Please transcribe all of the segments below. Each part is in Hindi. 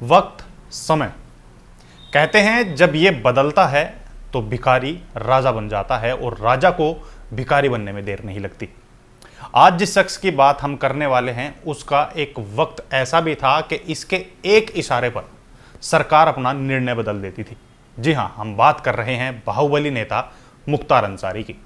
वक्त, समय। कहते हैं जब ये बदलता है तो भिखारी राजा बन जाता है और राजा को भिखारी बनने में देर नहीं लगती। आज जिस शख्स की बात हम करने वाले हैं उसका एक वक्त ऐसा भी था कि इसके एक इशारे पर सरकार अपना निर्णय बदल देती थी। जी हां, हम बात कर रहे हैं बाहुबली नेता मुख्तार अंसारी की।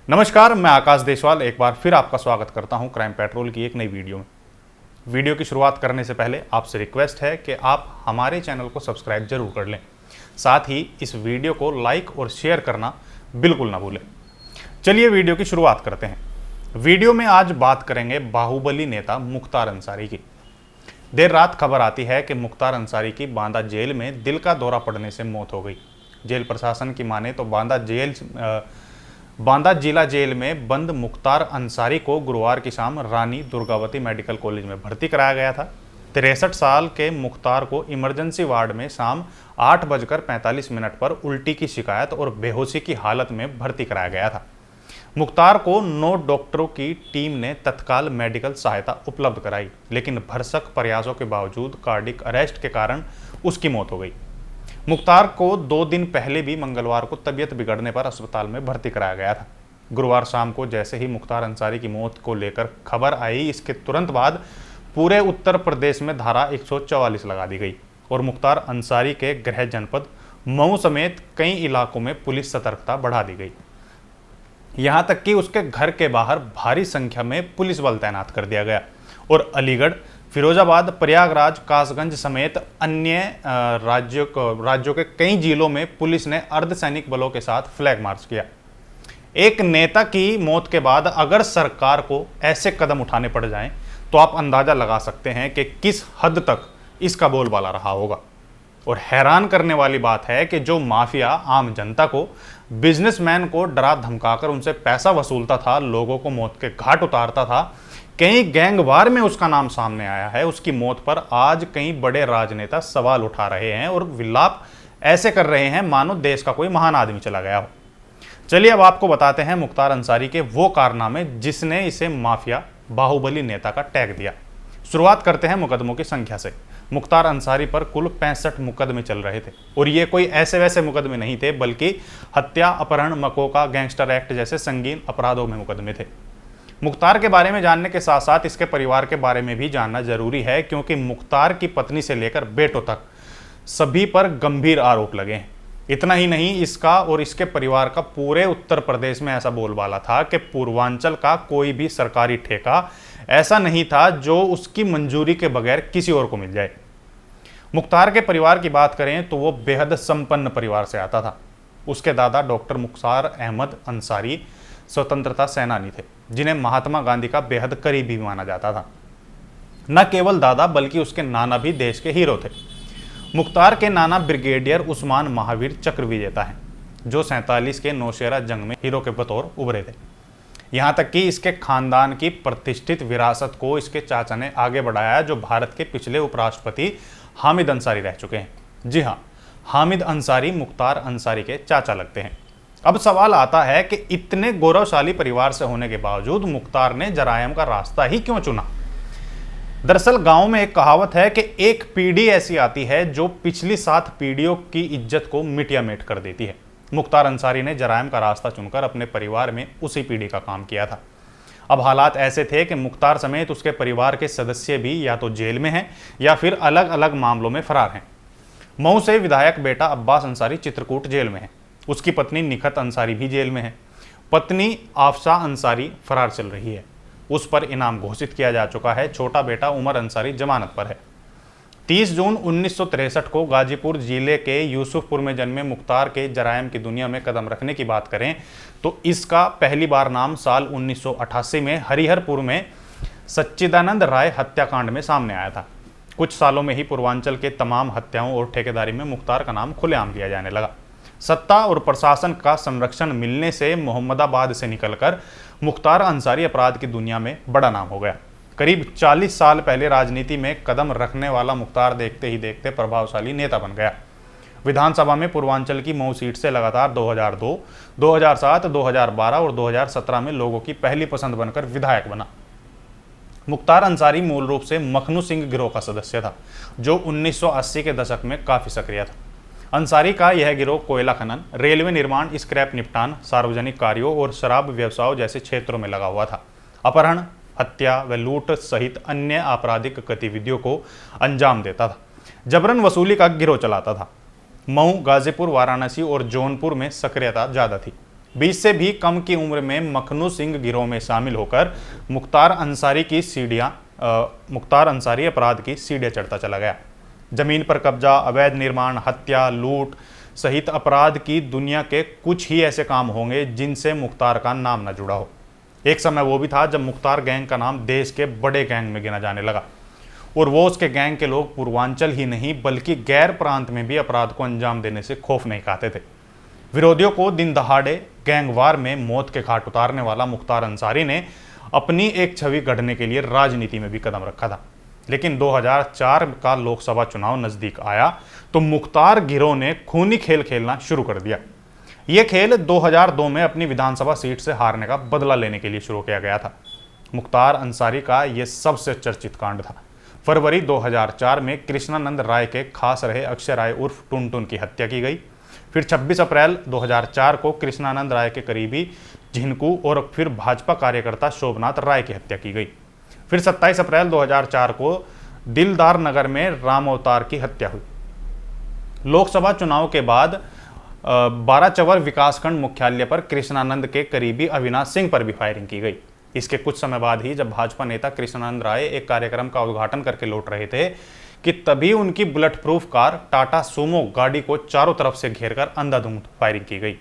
नमस्कार, मैं आकाश देशवाल एक बार फिर आपका स्वागत करता हूं क्राइम पेट्रोल की एक नई वीडियो में। वीडियो की शुरुआत करने से पहले आपसे रिक्वेस्ट है कि आप हमारे चैनल को सब्सक्राइब जरूर कर लें, साथ ही इस वीडियो को लाइक और शेयर करना बिल्कुल ना भूलें। चलिए वीडियो की शुरुआत करते हैं। वीडियो में आज बात करेंगे बाहुबली नेता मुख्तार अंसारी की। देर रात खबर आती है कि मुख्तार अंसारी की बांदा जेल में दिल का दौरा पड़ने से मौत हो गई। जेल प्रशासन की माने तो बांदा जिला जेल में बंद मुख्तार अंसारी को गुरुवार की शाम रानी दुर्गावती मेडिकल कॉलेज में भर्ती कराया गया था। 63 साल के मुख्तार को इमरजेंसी वार्ड में शाम 8:45 पर उल्टी की शिकायत और बेहोशी की हालत में भर्ती कराया गया था। मुख्तार को 9 डॉक्टरों की टीम ने तत्काल मेडिकल सहायता उपलब्ध कराई, लेकिन भरसक प्रयासों के बावजूद कार्डिक अरेस्ट के कारण उसकी मौत हो गई। मुख्तार को 2 दिन पहले भी मंगलवार को तबीयत बिगड़ने पर अस्पताल में भर्ती कराया गया था। गुरुवार शाम को जैसे ही मुख्तार अंसारी की मौत को लेकर खबर आई, इसके तुरंत बाद पूरे उत्तर प्रदेश में धारा 144 लगा दी गई और मुख्तार अंसारी के गृह जनपद मऊ समेत कई इलाकों में पुलिस सतर्कता बढ़ा दी गई। यहां तक कि उसके घर के बाहर भारी संख्या में पुलिस बल तैनात कर दिया गया और अलीगढ़, फिरोजाबाद, प्रयागराज, कासगंज समेत अन्य राज्यों के कई जिलों में पुलिस ने अर्धसैनिक बलों के साथ फ्लैग मार्च किया। एक नेता की मौत के बाद अगर सरकार को ऐसे कदम उठाने पड़ जाएं, तो आप अंदाजा लगा सकते हैं कि किस हद तक इसका बोलबाला रहा होगा। और हैरान करने वाली बात है कि जो माफिया आम जनता को, बिजनेसमैन को डरा धमकाकर उनसे पैसा वसूलता था, लोगों को मौत के घाट उतारता था, कई गैंगवार में उसका नाम सामने आया है, उसकी मौत पर आज कई बड़े राजनेता सवाल उठा रहे हैं और विलाप ऐसे कर रहे हैं मानो देश का कोई महान आदमी चला गया हो। चलिए अब आपको बताते हैं मुख्तार अंसारी के वो कारनामे जिसने इसे माफिया बाहुबली नेता का टैग दिया। शुरुआत करते हैं मुकदमों की संख्या से। मुख्तार अंसारी पर कुल 65 मुकदमे चल रहे थे और ये कोई ऐसे वैसे मुकदमे नहीं थे, बल्कि हत्या, अपहरण, मकोका, गैंगस्टर एक्ट जैसे संगीन अपराधों में मुकदमे थे। मुख्तार के बारे में जानने के साथ साथ इसके परिवार के बारे में भी जानना जरूरी है, क्योंकि मुख्तार की पत्नी से लेकर बेटों तक सभी पर गंभीर आरोप लगे हैं। इतना ही नहीं, इसका और इसके परिवार का पूरे उत्तर प्रदेश में ऐसा बोलबाला था कि पूर्वांचल का कोई भी सरकारी ठेका ऐसा नहीं था जो उसकी मंजूरी के बगैर किसी और को मिल जाए। मुख्तार के परिवार की बात करें तो वो बेहद संपन्न परिवार से आता था। उसके दादा डॉक्टर मुख्तार अहमद अंसारी स्वतंत्रता सेनानी थे, जिन्हें महात्मा गांधी का बेहद करीबी माना जाता था। न केवल दादा बल्कि उसके नाना भी देश के हीरो थे। मुख्तार के नाना ब्रिगेडियर उस्मान महावीर चक्र विजेता हैं, जो 47 के नौशेरा जंग में हीरो के बतौर उभरे थे। यहाँ तक कि इसके खानदान की प्रतिष्ठित विरासत को इसके चाचा ने आगे बढ़ाया, जो भारत के पिछले उपराष्ट्रपति हामिद अंसारी रह चुके हैं। जी हाँ, हामिद अंसारी मुख्तार अंसारी के चाचा लगते हैं। अब सवाल आता है कि इतने गौरवशाली परिवार से होने के बावजूद मुख्तार ने जरायम का रास्ता ही क्यों चुना। दरअसल गांव में एक कहावत है कि एक पीढ़ी ऐसी आती है जो पिछली 7 पीढ़ियों की इज्जत को मिटिया मेट कर देती है। मुख्तार अंसारी ने जरायम का रास्ता चुनकर अपने परिवार में उसी पीढ़ी का काम किया था। अब हालात ऐसे थे कि मुख्तार समेत उसके परिवार के सदस्य भी या तो जेल में हैं या फिर अलग अलग मामलों में फरार हैं। मऊ से विधायक बेटा अब्बास अंसारी चित्रकूट जेल में है। उसकी पत्नी निखत अंसारी भी जेल में है। पत्नी आफशा अंसारी फरार चल रही है, उस पर इनाम घोषित किया जा चुका है। छोटा बेटा उमर अंसारी जमानत पर है। 30 जून 1963 को गाजीपुर जिले के यूसुफपुर में जन्मे मुख्तार के जरायम की दुनिया में कदम रखने की बात करें तो इसका पहली बार नाम साल 1988 में हरिहरपुर में सच्चिदानंद राय हत्याकांड में सामने आया था। कुछ सालों में ही पूर्वांचल के तमाम हत्याओं और ठेकेदारी में मुख्तार का नाम खुलेआम लिया जाने लगा। सत्ता और प्रशासन का संरक्षण मिलने से मोहम्मदाबाद से निकलकर मुख्तार अंसारी अपराध की दुनिया में बड़ा नाम हो गया। करीब 40 साल पहले राजनीति में कदम रखने वाला मुख्तार देखते ही देखते प्रभावशाली नेता बन गया। विधानसभा में पूर्वांचल की मऊ सीट से लगातार 2002, 2007, 2012 और 2017 में लोगों की पहली पसंद बनकर विधायक बना। मुख्तार अंसारी मूल रूप से मखनू सिंह गिरोह का सदस्य था, जो 1980 के दशक में काफी सक्रिय था। अंसारी का यह गिरोह कोयला खनन, रेलवे निर्माण, स्क्रैप निपटान, सार्वजनिक कार्यों और शराब व्यवसायों जैसे क्षेत्रों में लगा हुआ था। अपहरण, हत्या व लूट सहित अन्य आपराधिक गतिविधियों को अंजाम देता था। जबरन वसूली का गिरोह चलाता था। मऊ, गाजीपुर, वाराणसी और जौनपुर में सक्रियता ज्यादा थी। 20 से भी कम की उम्र में मखनू सिंह गिरोह में शामिल होकर मुख्तार अंसारी अपराध की सीढ़ियां चढ़ता चला गया। जमीन पर कब्जा, अवैध निर्माण, हत्या, लूट सहित अपराध की दुनिया के कुछ ही ऐसे काम होंगे जिनसे मुख्तार का नाम न जुड़ा हो। एक समय वो भी था जब मुख्तार गैंग का नाम देश के बड़े गैंग में गिना जाने लगा, और वो उसके गैंग के लोग पूर्वांचल ही नहीं बल्कि गैर प्रांत में भी अपराध को अंजाम देने से खौफ नहीं खाते थे। विरोधियों को दिन दहाड़े गैंगवार में मौत के घाट उतारने वाला मुख्तार अंसारी ने अपनी एक छवि गढ़ने के लिए राजनीति में भी कदम रखा था। लेकिन 2004 का लोकसभा चुनाव नजदीक आया तो मुख्तार गिरोह ने खूनी खेल खेलना शुरू कर दिया। यह खेल 2002 में अपनी विधानसभा सीट से हारने का बदला लेने के लिए शुरू किया गया था। मुख्तार अंसारी का यह सबसे चर्चित कांड था। फरवरी 2004 में कृष्णानंद राय के खास रहे अक्षय राय उर्फ टुनटुन की हत्या की गई। फिर 26 अप्रैल 2004 को कृष्णानंद राय के करीबी झिनकू और फिर भाजपा कार्यकर्ता शोभनाथ राय की हत्या की गई। फिर 27 अप्रैल 2004 को दिलदार नगर में राम अवतार की हत्या हुई। लोकसभा चुनाव के बाद 12 चवर विकासखंड मुख्यालय पर कृष्णानंद के करीबी अविनाश सिंह पर भी फायरिंग की गई। इसके कुछ समय बाद ही जब भाजपा नेता कृष्णानंद राय एक कार्यक्रम का उद्घाटन करके लौट रहे थे कि तभी उनकी bullet proof car Tata Sumo गाड़ी को चारों तरफ से घेरकर अंधाधुंध फायरिंग की गई।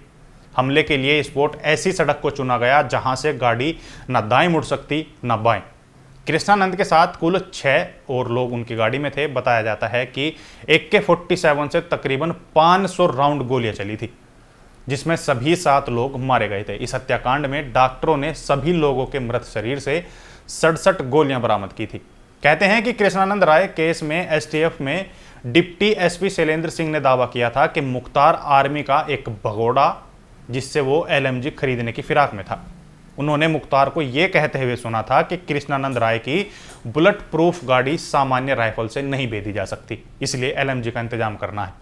हमले के लिए स्पॉट ऐसी सड़क को चुना गया जहां से गाड़ी न दाएं मुड़ सकती न बाएं। कृष्णानंद के साथ कुल 6 और लोग उनकी गाड़ी में थे। बताया जाता है कि AK-47 से तकरीबन 500 राउंड गोलियां चली थी, जिसमें सभी 7 लोग मारे गए थे। इस हत्याकांड में डॉक्टरों ने सभी लोगों के मृत शरीर से 67 गोलियां बरामद की थी। कहते हैं कि कृष्णानंद राय केस में STF में डिप्टी SP शैलेंद्र सिंह ने दावा किया था कि मुख्तार आर्मी का एक भगोड़ा जिससे वो LMG खरीदने की फिराक में था। उन्होंने मुख्तार को यह कहते हुए सुना था कि कृष्णानंद राय की बुलेट प्रूफ गाड़ी सामान्य राइफल से नहीं भेदी जा सकती, इसलिए LMG का इंतजाम करना है।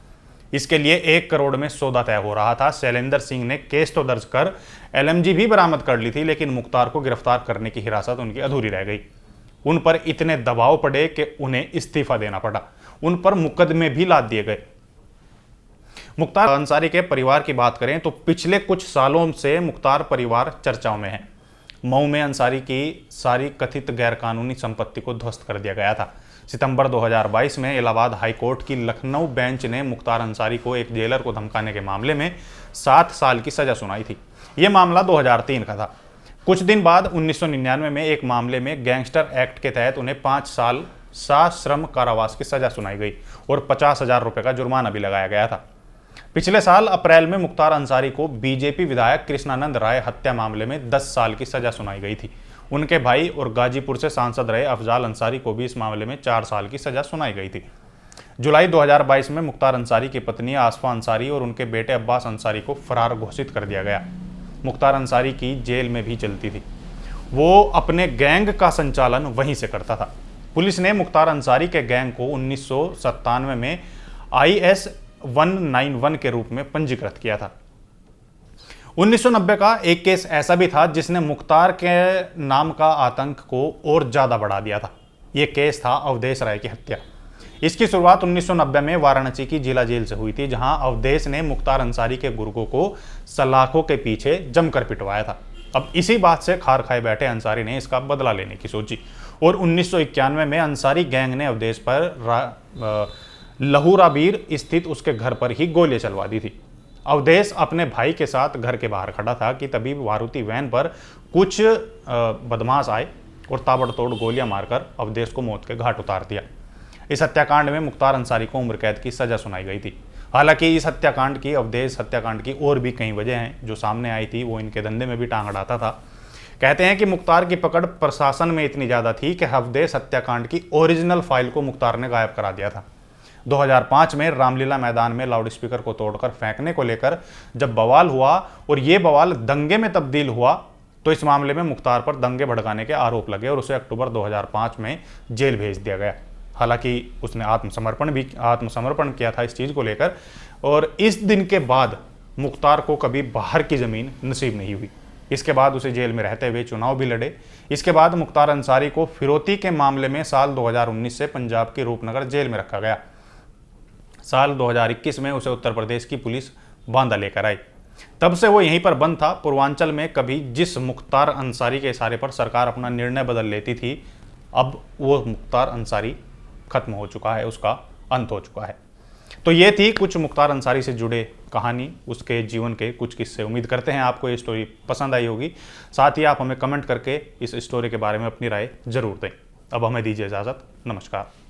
इसके लिए 1 करोड़ में सौदा तय हो रहा था। शैलेंद्र सिंह ने केस तो दर्ज कर LMG भी बरामद कर ली थी, लेकिन मुख्तार को गिरफ्तार करने की हिरासत उनकी अधूरी रह गई। उन पर इतने दबाव पड़े कि उन्हें इस्तीफा देना पड़ा। उन पर मुकदमे भी लाद दिए गए। मुख्तार अंसारी के परिवार की बात करें तो पिछले कुछ सालों से मुख्तार परिवार चर्चाओं में है। मऊ में अंसारी की सारी कथित गैरकानूनी संपत्ति को ध्वस्त कर दिया गया था। सितंबर 2022 में इलाहाबाद हाईकोर्ट की लखनऊ बेंच ने मुख्तार अंसारी को एक जेलर को धमकाने के मामले में 7 साल की सजा सुनाई थी। यह मामला 2003 का था। कुछ दिन बाद 1999 में एक मामले में गैंगस्टर एक्ट के तहत उन्हें 5 साल सश्रम कारावास की सजा सुनाई गई और 50,000 रुपये का जुर्माना भी लगाया गया था। पिछले साल अप्रैल में मुख्तार अंसारी को बीजेपी विधायक कृष्णानंद राय हत्या मामले में 10 साल की सजा सुनाई गई थी। उनके भाई और गाजीपुर से सांसद रहे अफजाल अंसारी को भी इस मामले में 4 साल की सजा सुनाई गई थी। जुलाई 2022 में मुख्तार अंसारी की पत्नी आसफा अंसारी और उनके बेटे अब्बास अंसारी को फरार घोषित कर दिया गया। मुख्तार अंसारी की जेल में भी चलती थी। वो अपने गैंग का संचालन वहीं से करता था। पुलिस ने मुख्तार अंसारी के गैंग को 1997 में IS 191 के रूप में पंजीकृत किया था। 1990 का एक केस ऐसा भी था जिसने मुख्तार के नाम का आतंक को और ज्यादा बढ़ा दिया था। यह केस था अवधेश राय की हत्या। इसकी शुरुआत 1990 में वाराणसी की जिला जेल से हुई थी, जहां अवधेश ने मुख्तार अंसारी के गुर्गों को सलाखों के पीछे जमकर पिटवाया था। अब इसी बात से खार खाए बैठे अंसारी ने इसका बदला लेने की सोची और 1991 में अंसारी गैंग ने अवधेश पर लहूराबीर स्थित उसके घर पर ही गोलियां चलवा दी थी। अवधेश अपने भाई के साथ घर के बाहर खड़ा था कि तभी मारुति वैन पर कुछ बदमाश आए और ताबड़तोड़ गोलियां मारकर अवधेश को मौत के घाट उतार दिया। इस हत्याकांड में मुख्तार अंसारी को उम्र कैद की सजा सुनाई गई थी। हालांकि इस हत्याकांड की अवधेश हत्याकांड की और भी कई वजह हैं जो सामने आई थी। वो इनके धंधे में भी टांग अड़ाता था। कहते हैं कि मुख्तार की पकड़ प्रशासन में इतनी ज़्यादा थी कि अवधेश हत्याकांड की ओरिजिनल फाइल को मुख्तार ने गायब करा दिया था। 2005 में रामलीला मैदान में लाउडस्पीकर को तोड़कर फेंकने को लेकर जब बवाल हुआ और ये बवाल दंगे में तब्दील हुआ, तो इस मामले में मुख्तार पर दंगे भड़काने के आरोप लगे और उसे अक्टूबर 2005 में जेल भेज दिया गया। हालांकि उसने आत्मसमर्पण किया था इस चीज़ को लेकर, और इस दिन के बाद मुख्तार को कभी बाहर की ज़मीन नसीब नहीं हुई। इसके बाद उसे जेल में रहते हुए चुनाव भी लड़े। इसके बाद मुख्तार अंसारी को फिरौती के मामले में साल 2019 से पंजाब की रूपनगर जेल में रखा गया। साल 2021 में उसे उत्तर प्रदेश की पुलिस बांदा लेकर आई। तब से वो यहीं पर बंद था। पूर्वांचल में कभी जिस मुख्तार अंसारी के इशारे पर सरकार अपना निर्णय बदल लेती थी, अब वो मुख्तार अंसारी खत्म हो चुका है, उसका अंत हो चुका है। तो ये थी कुछ मुख्तार अंसारी से जुड़े कहानी, उसके जीवन के कुछ किस्से। उम्मीद करते हैं आपको ये स्टोरी पसंद आई होगी। साथ ही आप हमें कमेंट करके इस स्टोरी के बारे में अपनी राय जरूर दें। अब हमें दीजिए इजाज़त। नमस्कार।